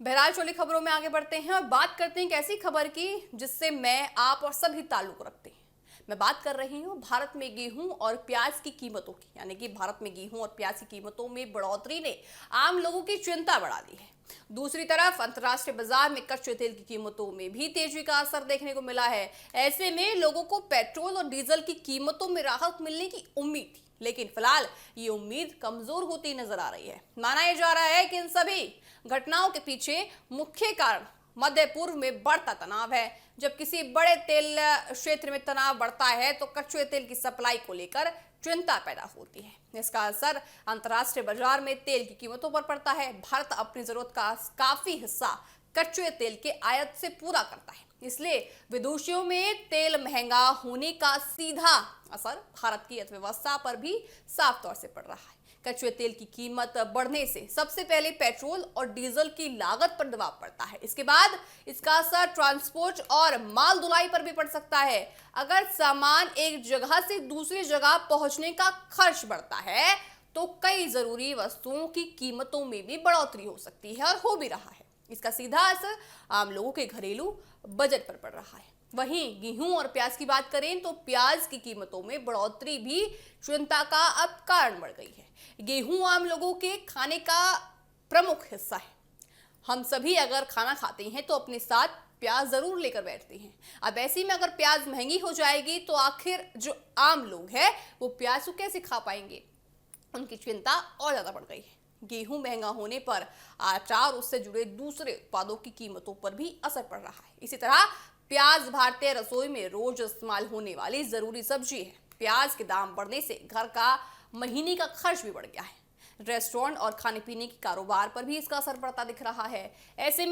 बहरहाल चोली खबरों में आगे बढ़ते हैं और बात करते हैं एक ऐसी खबर की जिससे मैं, आप और सभी ताल्लुक रखते हैं। मैं बात कर रही हूं भारत में गेहूं और प्याज की कीमतों की, यानी कि भारत में गेहूं और प्याज की कीमतों में बढ़ोतरी ने आम लोगों की चिंता बढ़ा दी है। दूसरी तरफ अंतर्राष्ट्रीय बाजार में कच्चे तेल की कीमतों में भी तेजी का असर देखने को मिला है। ऐसे में लोगों को पेट्रोल और डीजल की कीमतों में राहत मिलने की उम्मीद थी, लेकिन फिलहाल ये उम्मीद कमजोर होती नजर आ रही है। माना यह जा रहा है कि इन सभी घटनाओं के पीछे मुख्य कारण मध्य पूर्व में बढ़ता तनाव है। जब किसी बड़े तेल क्षेत्र में तनाव बढ़ता है तो कच्चे तेल की सप्लाई को लेकर चिंता पैदा होती है। इसका असर अंतर्राष्ट्रीय बाजार में तेल की कीमतों पर पड़ता है। भारत अपनी जरूरत का काफी हिस्सा कच्चे तेल के आयात से पूरा करता है, इसलिए विदेशों में तेल महंगा होने का सीधा असर भारत की अर्थव्यवस्था पर भी साफ तौर से पड़ रहा है। कच्चे तेल की कीमत बढ़ने से सबसे पहले पेट्रोल और डीजल की लागत पर दबाव पड़ता है। इसके बाद इसका असर ट्रांसपोर्ट और माल ढुलाई पर भी पड़ सकता है। अगर सामान एक जगह से दूसरी जगह पहुंचने का खर्च बढ़ता है तो कई जरूरी वस्तुओं की कीमतों में भी बढ़ोतरी हो सकती है और हो भी रहा है। इसका सीधा असर आम लोगों के घरेलू बजट पर पड़ रहा है। वहीं गेहूं और प्याज की बात करें तो प्याज की कीमतों में बढ़ोतरी भी चिंता का अब कारण बढ़ गई है। गेहूं आम लोगों के खाने का प्रमुख हिस्सा है। हम सभी अगर खाना खाते हैं तो अपने साथ प्याज जरूर लेकर बैठते हैं। अब ऐसे में अगर प्याज महंगी हो जाएगी तो आखिर जो आम लोग हैं वो प्याज को कैसे खा पाएंगे, उनकी चिंता और ज्यादा बढ़ गई है। गेहूं महंगा होने पर आचार उससे जुड़े दूसरे उत्पादों की कीमतों पर भी असर पड़ रहा है। इसी तरह प्याज भारतीय रसोई में रोज इस्तेमाल होने वाली जरूरी सब्जी है। प्याज के दाम बढ़ने से घर का महीने का खर्च भी बढ़ गया है। रेस्टोरेंट और खाने पीने के कारोबार पर भी इसका असर पड़ता दिख रहा है। ऐसे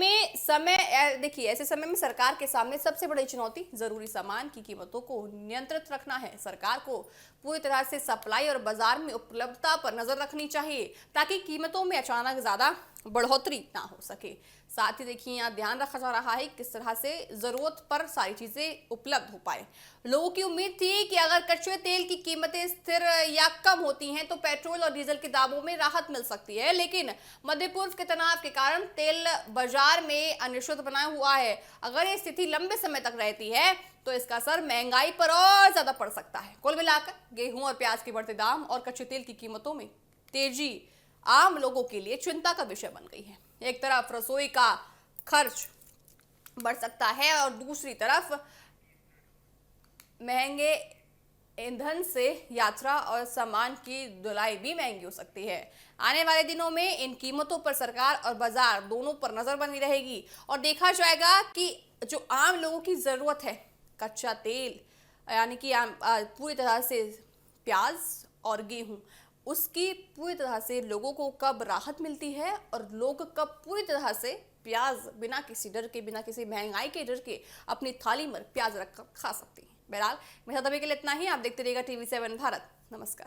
समय में सरकार के सामने सबसे बड़ी चुनौती जरूरी सामान की कीमतों को नियंत्रित रखना है। सरकार को पूरी तरह से सप्लाई और बाजार में उपलब्धता पर नजर रखनी चाहिए ताकि कीमतों में अचानक ज्यादा बढ़ोतरी ना हो सके। साथ ही देखिए, यहाँ ध्यान रखा जा रहा है किस तरह से जरूरत पर सारी चीजें उपलब्ध हो पाए। लोगों की उम्मीद थी कि अगर कच्चे तेल की कीमतें स्थिर या कम होती हैं तो पेट्रोल और डीजल के दामों में राहत मिल सकती है, लेकिन मध्य पूर्व के तनाव के कारण तेल बाजार में अनिश्चित बना हुआ है। अगर ये स्थिति लंबे समय तक रहती है तो इसका असर महंगाई पर और ज्यादा पड़ सकता है। कुल मिलाकर गेहूं और प्याज के बढ़ते दाम और कच्चे तेल की कीमतों में तेजी आम लोगों के लिए चिंता का विषय बन गई है। एक तरफ रसोई का खर्च बढ़ सकता है और दूसरी तरफ महंगे ईंधन से यात्रा और सामान की ढुलाई भी महंगी हो सकती है। आने वाले दिनों में इन कीमतों पर सरकार और बाजार दोनों पर नजर बनी रहेगी और देखा जाएगा कि जो आम लोगों की जरूरत है, कच्चा तेल यानी कि पूरी तरह से प्याज और गेहूं, उसकी पूरी तरह से लोगों को कब राहत मिलती है और लोग कब पूरी तरह से प्याज बिना किसी डर के, बिना किसी महंगाई के डर के अपनी थाली में प्याज रखकर खा सकते हैं। बहरहाल मेरे साथ अभी के लिए इतना ही। आप देखते रहिएगा TV7 भारत। नमस्कार।